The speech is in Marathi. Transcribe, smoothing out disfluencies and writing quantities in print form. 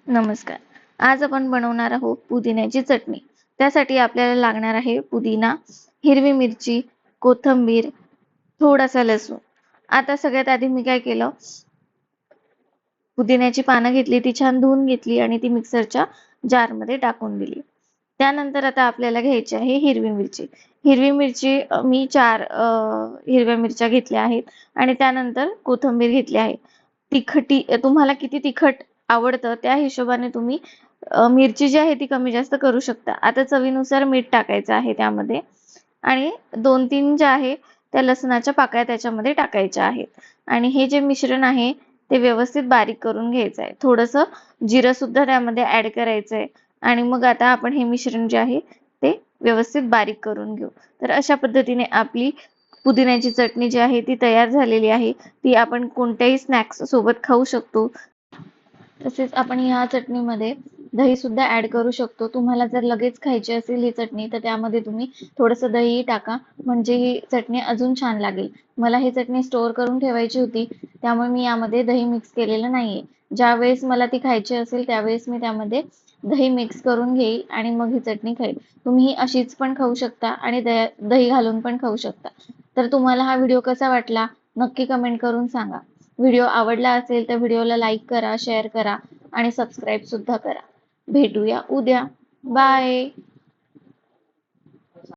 नमस्कार. आज आपण बनवणार आहोत पुदिन्याची चटणी. त्यासाठी आपल्याला लागणार आहे पुदिना, हिरवी मिरची, कोथिंबीर, थोडासा लसूण. आता सगळ्यात आधी मी काय केलं, पुदिन्याची पानं घेतली, ती छान धुवून घेतली आणि ती मिक्सरच्या जारमध्ये टाकून दिली. त्यानंतर आता आपल्याला घ्यायची आहे हिरवी मिरची. हिरवी मिरची मी 4 हिरव्या मिरच्या घेतल्या आहेत आणि त्यानंतर कोथिंबीर घेतली आहे. तुम्हाला किती तिखट आवडतं त्या हिशोबाने तुम्ही मिरची जी आहे ती कमी जास्त करू शकता. आता चवीनुसार मीठ टाकायचं आहे त्यामध्ये आणि 2-3 ज्या आहे त्या लसणाच्या पाकळ्या त्याच्यामध्ये टाकायच्या आहेत आणि हे जे मिश्रण आहे ते व्यवस्थित बारीक करून घ्यायचं आहे. थोडंसं जिरं सुद्धा त्यामध्ये ॲड करायचं आहे आणि मग आता आपण हे मिश्रण जे आहे ते व्यवस्थित बारीक करून घेऊ. तर अशा पद्धतीने आपली पुदिन्याची चटणी जी आहे ती तयार झालेली आहे. ती आपण कोणत्याही स्नॅक्स सोबत खाऊ शकतो. तसेच आपण ह्या चटणीमध्ये दही सुद्धा ॲड करू शकतो. तुम्हाला जर लगेच खायची असेल ही चटणी तर त्यामध्ये तुम्ही थोडंसं दहीही टाका, म्हणजे ही चटणी अजून छान लागेल. मला ही चटणी स्टोअर करून ठेवायची होती, त्यामुळे मी यामध्ये दही मिक्स केलेलं नाहीये. ज्यावेळेस मला ती खायची असेल त्यावेळेस मी त्यामध्ये दही मिक्स करून घेईल आणि मग ही चटणी खाईल. तुम्ही ही अशीच पण खाऊ शकता आणि दही घालून पण खाऊ शकता. तर तुम्हाला हा व्हिडिओ कसा वाटला नक्की कमेंट करून सांगा. व्हिडिओ आवडला असेल तर व्हिडिओला लाईक करा, शेअर करा आणि सबस्क्राईब सुद्धा करा. भेटूया उद्या. बाय.